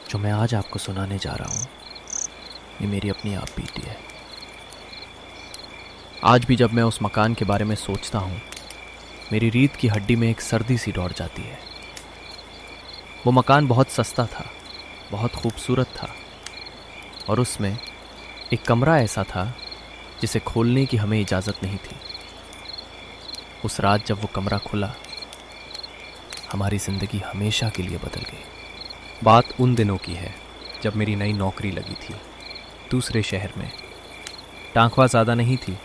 जो मैं आज आपको सुनाने जा रहा हूँ, ये मेरी अपनी आप बीती है। आज भी जब मैं उस मकान के बारे में सोचता हूँ, मेरी रीढ़ की हड्डी में एक सर्दी सी दौड़ जाती है। वो मकान बहुत सस्ता था, बहुत खूबसूरत था, और उसमें एक कमरा ऐसा था जिसे खोलने की हमें इजाज़त नहीं थी। उस रात जब वो कमरा खुला, हमारी ज़िंदगी हमेशा के लिए बदल गई। बात उन दिनों की है जब मेरी नई नौकरी लगी थी, दूसरे शहर में। तनख्वाह ज़्यादा नहीं थी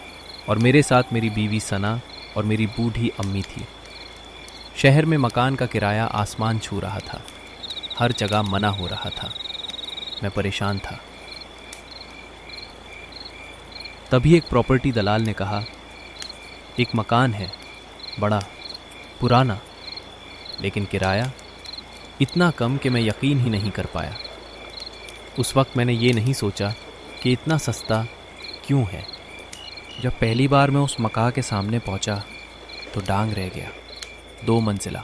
और मेरे साथ मेरी बीवी सना और मेरी बूढ़ी अम्मी थी। शहर में मकान का किराया आसमान छू रहा था, हर जगह मना हो रहा था। मैं परेशान था। तभी एक प्रॉपर्टी दलाल ने कहा, एक मकान है, बड़ा पुराना, लेकिन किराया इतना कम कि मैं यकीन ही नहीं कर पाया। उस वक्त मैंने ये नहीं सोचा कि इतना सस्ता क्यों है। जब पहली बार मैं उस मकान के सामने पहुंचा तो डांग रह गया। 2 मंजिला,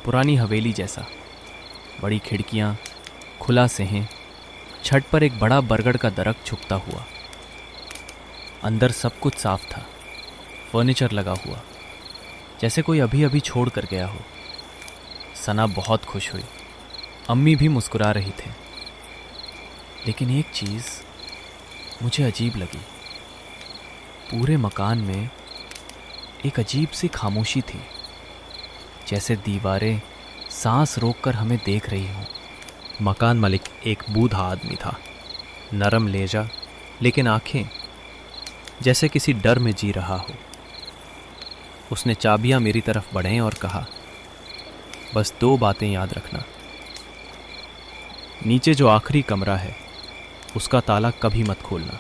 पुरानी हवेली जैसा, बड़ी खिड़कियां, खुला सेहं, छत पर एक बड़ा बरगद का दरख्त झुकता हुआ। अंदर सब कुछ साफ था, फर्नीचर लगा हुआ, जैसे कोई अभी अभी छोड़ कर गया हो। सना बहुत खुश हुई, अम्मी भी मुस्कुरा रही थे। लेकिन एक चीज़ मुझे अजीब लगी। पूरे मकान में एक अजीब सी खामोशी थी, जैसे दीवारें सांस रोककर हमें देख रही हों। मकान मालिक एक बूढ़ा आदमी था, नरम लहजा, लेकिन आंखें जैसे किसी डर में जी रहा हो। उसने चाबियां मेरी तरफ बढ़ाईं और कहा, बस 2 बातें याद रखना। नीचे जो आखिरी कमरा है उसका ताला कभी मत खोलना,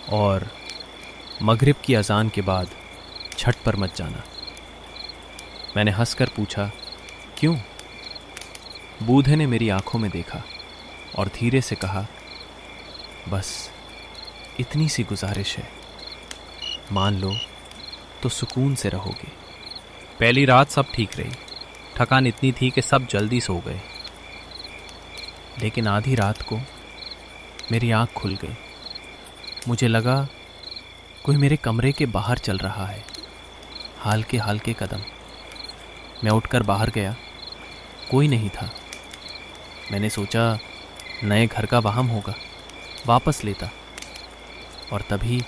और मगरिब की अजान के बाद छत पर मत जाना। मैंने हंसकर पूछा, क्यों? बूढ़े ने मेरी आंखों में देखा और धीरे से कहा, बस इतनी सी गुजारिश है, मान लो तो सुकून से रहोगे। पहली रात सब ठीक रही, थकान इतनी थी कि सब जल्दी सो गए। लेकिन आधी रात को मेरी आंख खुल गई। मुझे लगा कोई मेरे कमरे के बाहर चल रहा है, हल्के हल्के कदम। मैं उठकर बाहर गया, कोई नहीं था। मैंने सोचा नए घर का वहम होगा, वापस लेता। और तभी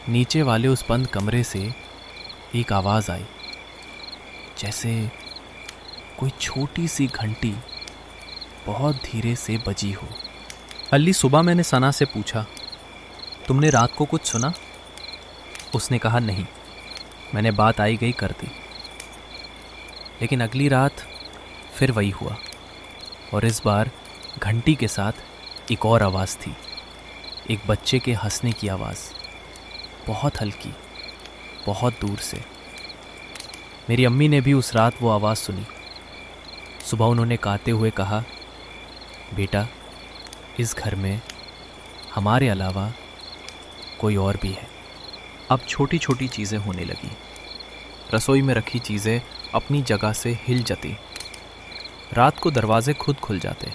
नीचे वाले उस बंद कमरे से एक आवाज़ आई, जैसे कोई छोटी सी घंटी बहुत धीरे से बजी हो। अगली सुबह मैंने सना से पूछा, तुमने रात को कुछ सुना? उसने कहा, नहीं। मैंने बात आई गई कर दी। लेकिन अगली रात फिर वही हुआ, और इस बार घंटी के साथ एक और आवाज़ थी, एक बच्चे के हंसने की आवाज़, बहुत हल्की, बहुत दूर से। मेरी अम्मी ने भी उस रात वो आवाज़ सुनी। सुबह उन्होंने काते हुए कहा, बेटा, इस घर में हमारे अलावा कोई और भी है। अब छोटी छोटी चीज़ें होने लगी। रसोई में रखी चीज़ें अपनी जगह से हिल जाती। रात को दरवाजे खुद खुल जाते।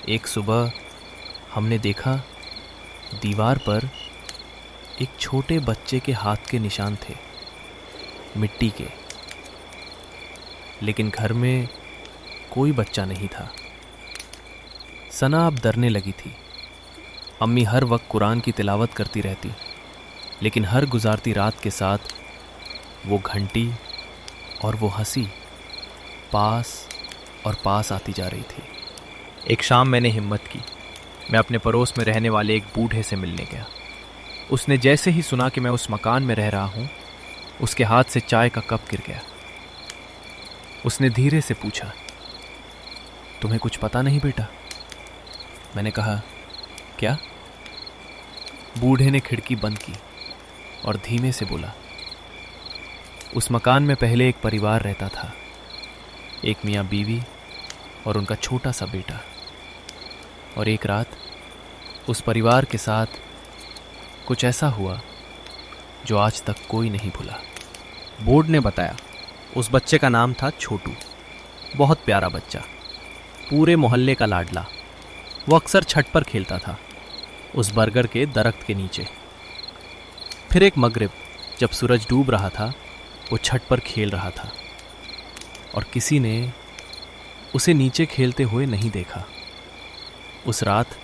एक सुबह हमने देखा दीवार पर एक छोटे बच्चे के हाथ के निशान थे, मिट्टी के। लेकिन घर में कोई बच्चा नहीं था। सना अब डरने लगी थी। अम्मी हर वक्त कुरान की तिलावत करती रहती, लेकिन हर गुजारती रात के साथ वो घंटी और वो हंसी पास और पास आती जा रही थी। एक शाम मैंने हिम्मत की। मैं अपने पड़ोस में रहने वाले एक बूढ़े से मिलने गया। उसने जैसे ही सुना कि मैं उस मकान में रह रहा हूँ, उसके हाथ से चाय का कप गिर गया। उसने धीरे से पूछा, तुम्हें कुछ पता नहीं बेटा? मैंने कहा, क्या? बूढ़े ने खिड़की बंद की और धीमे से बोला, उस मकान में पहले एक परिवार रहता था, एक मियाँ बीवी और उनका छोटा सा बेटा। और एक रात उस परिवार के साथ कुछ ऐसा हुआ जो आज तक कोई नहीं भूला। बोर्ड ने बताया, उस बच्चे का नाम था छोटू। बहुत प्यारा बच्चा, पूरे मोहल्ले का लाडला। वो अक्सर छत पर खेलता था, उस बरगद के दरख्त के नीचे। फिर एक मगरिब जब सूरज डूब रहा था, वो छत पर खेल रहा था और किसी ने उसे नीचे खेलते हुए नहीं देखा। उस रात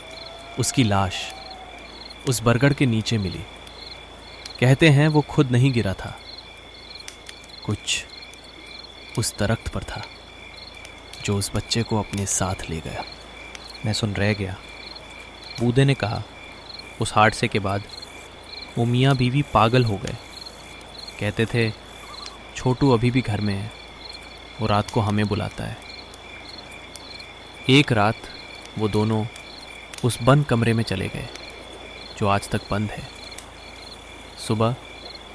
उसकी लाश उस बरगद के नीचे मिली। कहते हैं वो खुद नहीं गिरा था, कुछ उस दरख्त पर था जो उस बच्चे को अपने साथ ले गया। मैं सुन रह गया। बूदे ने कहा, उस हादसे के बाद वो मियाँ बीवी पागल हो गए। कहते थे छोटू अभी भी घर में है, वो रात को हमें बुलाता है। एक रात वो दोनों उस बंद कमरे में चले गए जो आज तक बंद है। सुबह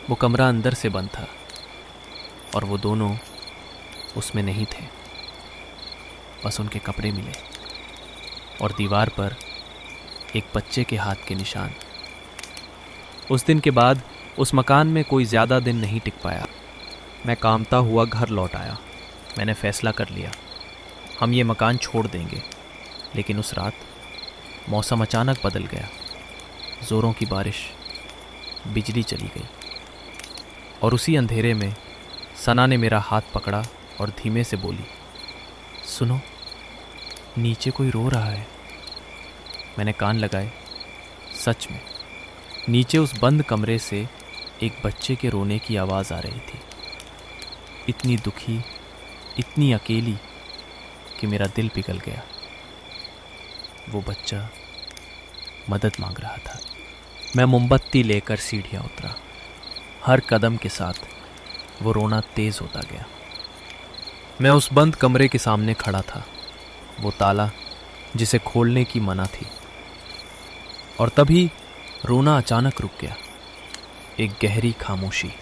वो कमरा अंदर से बंद था और वो दोनों उसमें नहीं थे। बस उनके कपड़े मिले और दीवार पर एक बच्चे के हाथ के निशान। उस दिन के बाद उस मकान में कोई ज़्यादा दिन नहीं टिक पाया। मैं कामता हुआ घर लौट आया। मैंने फैसला कर लिया, हम ये मकान छोड़ देंगे। लेकिन उस रात मौसम अचानक बदल गया। ज़ोरों की बारिश, बिजली चली गई और उसी अंधेरे में सना ने मेरा हाथ पकड़ा और धीमे से बोली, सुनो, नीचे कोई रो रहा है। मैंने कान लगाए। सच में नीचे उस बंद कमरे से एक बच्चे के रोने की आवाज़ आ रही थी। इतनी दुखी, इतनी अकेली कि मेरा दिल पिघल गया। वो बच्चा मदद मांग रहा था। मैं मोमबत्ती लेकर सीढ़ियाँ उतरा। हर कदम के साथ वो रोना तेज़ होता गया। मैं उस बंद कमरे के सामने खड़ा था, वो ताला जिसे खोलने की मना थी। और तभी रोना अचानक रुक गया। एक गहरी खामोशी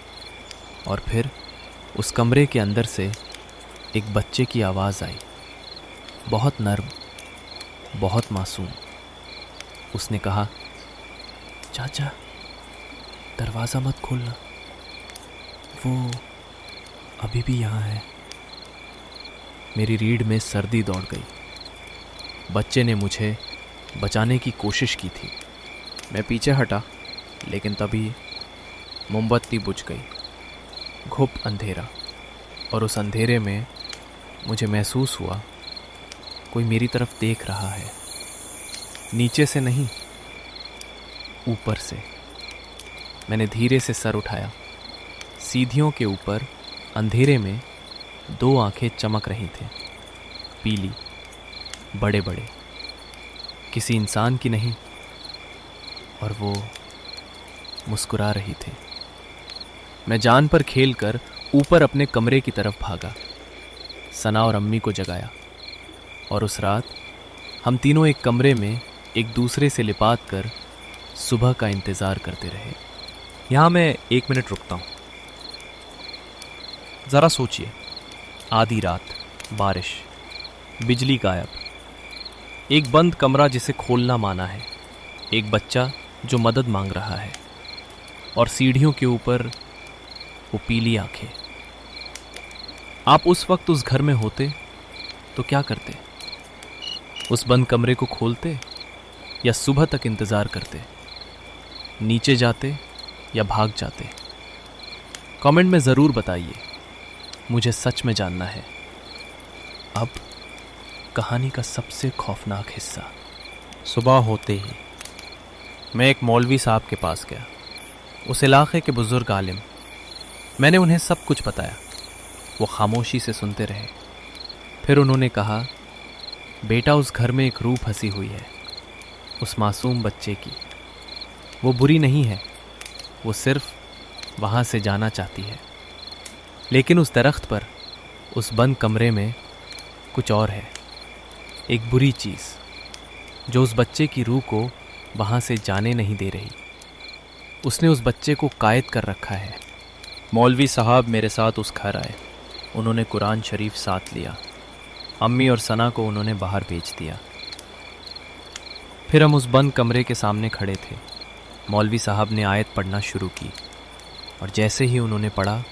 और फिर उस कमरे के अंदर से एक बच्चे की आवाज़ आई, बहुत नर्म, बहुत मासूम। उसने कहा, चाचा दरवाज़ा मत खोलना, वो अभी भी यहाँ है। मेरी रीढ़ में सर्दी दौड़ गई। बच्चे ने मुझे बचाने की कोशिश की थी। मैं पीछे हटा, लेकिन तभी मोमबत्ती बुझ गई। घुप अंधेरा, और उस अंधेरे में मुझे महसूस हुआ कोई मेरी तरफ देख रहा है। नीचे से नहीं, ऊपर से। मैंने धीरे से सर उठाया। सीढ़ियों के ऊपर अंधेरे में दो आंखें चमक रही थीं, पीली, बड़े बड़े, किसी इंसान की नहीं, और वो मुस्कुरा रही थी। मैं जान पर खेलकर ऊपर अपने कमरे की तरफ भागा। सना और अम्मी को जगाया और उस रात हम तीनों एक कमरे में एक दूसरे से लिपात कर सुबह का इंतज़ार करते रहे। यहाँ मैं 1 मिनट रुकता हूँ। ज़रा सोचिए, आधी रात, बारिश, बिजली गायब, एक बंद कमरा जिसे खोलना माना है, एक बच्चा जो मदद मांग रहा है, और सीढ़ियों के ऊपर वो पीली आंखें। आप उस वक्त उस घर में होते तो क्या करते? उस बंद कमरे को खोलते या सुबह तक इंतज़ार करते? नीचे जाते या भाग जाते? कमेंट में ज़रूर बताइए, मुझे सच में जानना है। अब कहानी का सबसे खौफनाक हिस्सा। सुबह होते ही मैं एक मौलवी साहब के पास गया, उस इलाके के बुज़ुर्ग आलिम। मैंने उन्हें सब कुछ बताया। वो खामोशी से सुनते रहे। फिर उन्होंने कहा, बेटा, उस घर में एक रूह फंसी हुई है, उस मासूम बच्चे की। वो बुरी नहीं है, वो सिर्फ वहाँ से जाना चाहती है। लेकिन उस दरख्त पर, उस बंद कमरे में कुछ और है, एक बुरी चीज़ जो उस बच्चे की रूह को वहाँ से जाने नहीं दे रही। उसने उस बच्चे को कैद कर रखा है। मौलवी साहब मेरे साथ उस घर आए। उन्होंने कुरान शरीफ साथ लिया। अम्मी और सना को उन्होंने बाहर भेज दिया। फिर हम उस बंद कमरे के सामने खड़े थे। मौलवी साहब ने आयत पढ़ना शुरू की और जैसे ही उन्होंने पढ़ा,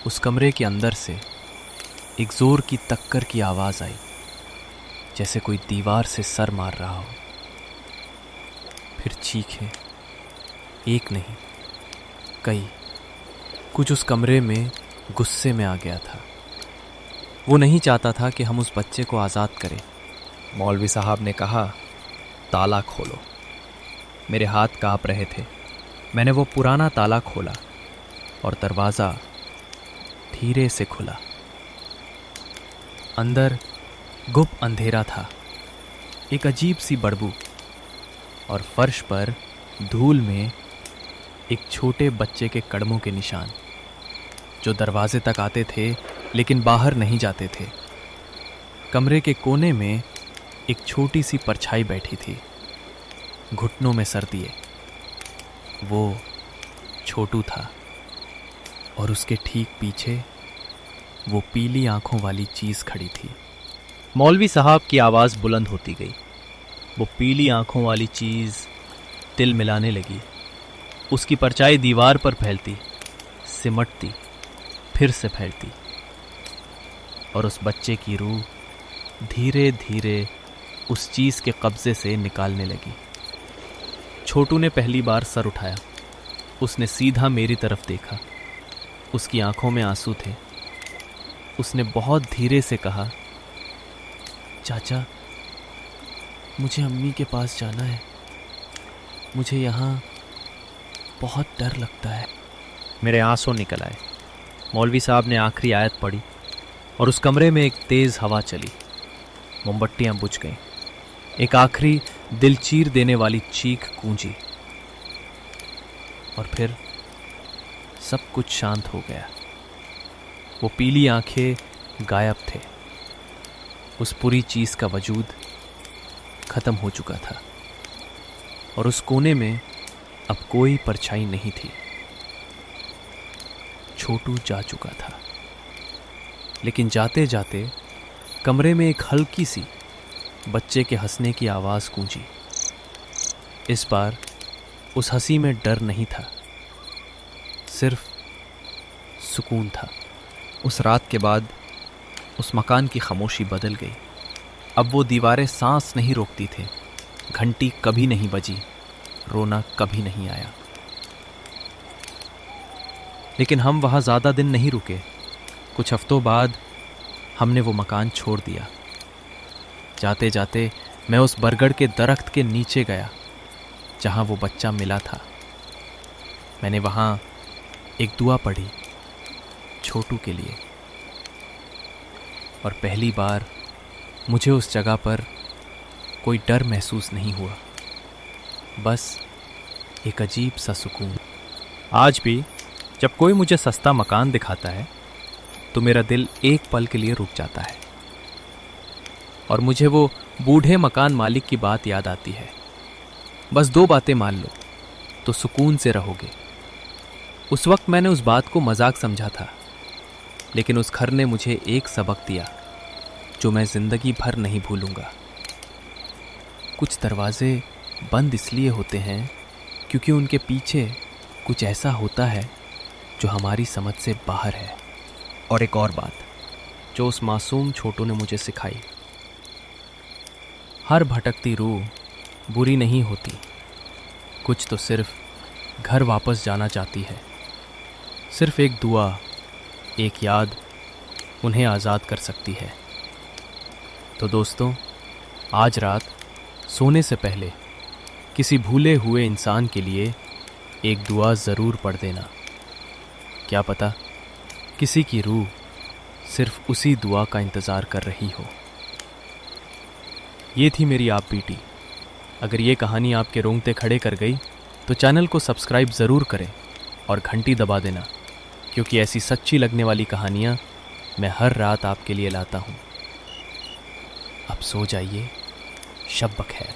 उस कमरे के अंदर से एक ज़ोर की टक्कर की आवाज़ आई। जैसे कोई दीवार से सर मार रहा हो। फिर चीखें, एक नहीं कई। कुछ उस कमरे में गुस्से में आ गया था। वो नहीं चाहता था कि हम उस बच्चे को आज़ाद करें। मौलवी साहब ने कहा, ताला खोलो। मेरे हाथ काँप रहे थे। मैंने वो पुराना ताला खोला और दरवाज़ा धीरे से खुला। अंदर गुप्त अंधेरा था, एक अजीब सी बदबू, और फर्श पर धूल में एक छोटे बच्चे के कदमों के निशान, जो दरवाजे तक आते थे लेकिन बाहर नहीं जाते थे। कमरे के कोने में एक छोटी सी परछाई बैठी थी, घुटनों में सर दिए। वो छोटू था और उसके ठीक पीछे वो पीली आंखों वाली चीज़ खड़ी थी। मौलवी साहब की आवाज़ बुलंद होती गई। वो पीली आंखों वाली चीज़ तिल मिलाने लगी। उसकी परछाई दीवार पर फैलती, सिमटती, फिर से फैलती, और उस बच्चे की रूह धीरे धीरे उस चीज़ के कब्जे से निकालने लगी। छोटू ने पहली बार सर उठाया। उसने सीधा मेरी तरफ देखा। उसकी आंखों में आंसू थे। उसने बहुत धीरे से कहा, चाचा, मुझे अम्मी के पास जाना है। मुझे यहाँ बहुत डर लगता है। मेरे आंसू निकल आए। मौलवी साहब ने आखिरी आयत पढ़ी और उस कमरे में एक तेज़ हवा चली। मोमबत्तियाँ बुझ गईं। एक आखिरी दिल चीर देने वाली चीख गूंजी, और फिर सब कुछ शांत हो गया। वो पीली आंखें गायब थे। उस पूरी चीज़ का वजूद खत्म हो चुका था, और उस कोने में अब कोई परछाई नहीं थी। छोटू जा चुका था, लेकिन जाते जाते कमरे में एक हल्की सी बच्चे के हंसने की आवाज़ गूंजी। इस बार उस हंसी में डर नहीं था, सिर्फ सुकून था। उस रात के बाद उस मकान की खामोशी बदल गई। अब वो दीवारें सांस नहीं रोकती थे, घंटी कभी नहीं बजी, रोना कभी नहीं आया। लेकिन हम वहाँ ज़्यादा दिन नहीं रुके। कुछ हफ्तों बाद हमने वो मकान छोड़ दिया। जाते जाते मैं उस बरगद के दरख्त के नीचे गया जहाँ वो बच्चा मिला था। मैंने वहाँ एक दुआ पढ़ी छोटू के लिए, और पहली बार मुझे उस जगह पर कोई डर महसूस नहीं हुआ, बस एक अजीब सा सुकून। आज भी जब कोई मुझे सस्ता मकान दिखाता है तो मेरा दिल एक पल के लिए रुक जाता है, और मुझे वो बूढ़े मकान मालिक की बात याद आती है। बस 2 बातें मान लो तो सुकून से रहोगे। उस वक्त मैंने उस बात को मजाक समझा था, लेकिन उस घर ने मुझे एक सबक दिया जो मैं ज़िंदगी भर नहीं भूलूंगा। कुछ दरवाजे बंद इसलिए होते हैं क्योंकि उनके पीछे कुछ ऐसा होता है जो हमारी समझ से बाहर है। और एक और बात जो उस मासूम छोटू ने मुझे सिखाई, हर भटकती रूह बुरी नहीं होती, कुछ तो सिर्फ घर वापस जाना चाहती है। सिर्फ एक दुआ, एक याद उन्हें आज़ाद कर सकती है। तो दोस्तों, आज रात सोने से पहले किसी भूले हुए इंसान के लिए एक दुआ ज़रूर पढ़ देना। क्या पता किसी की रूह सिर्फ उसी दुआ का इंतज़ार कर रही हो। ये थी मेरी आप बीटी। अगर ये कहानी आपके रोंगटे खड़े कर गई तो चैनल को सब्सक्राइब ज़रूर करें और घंटी दबा देना, क्योंकि ऐसी सच्ची लगने वाली कहानियाँ मैं हर रात आपके लिए लाता हूँ। अब सो जाइए, शब बखैर।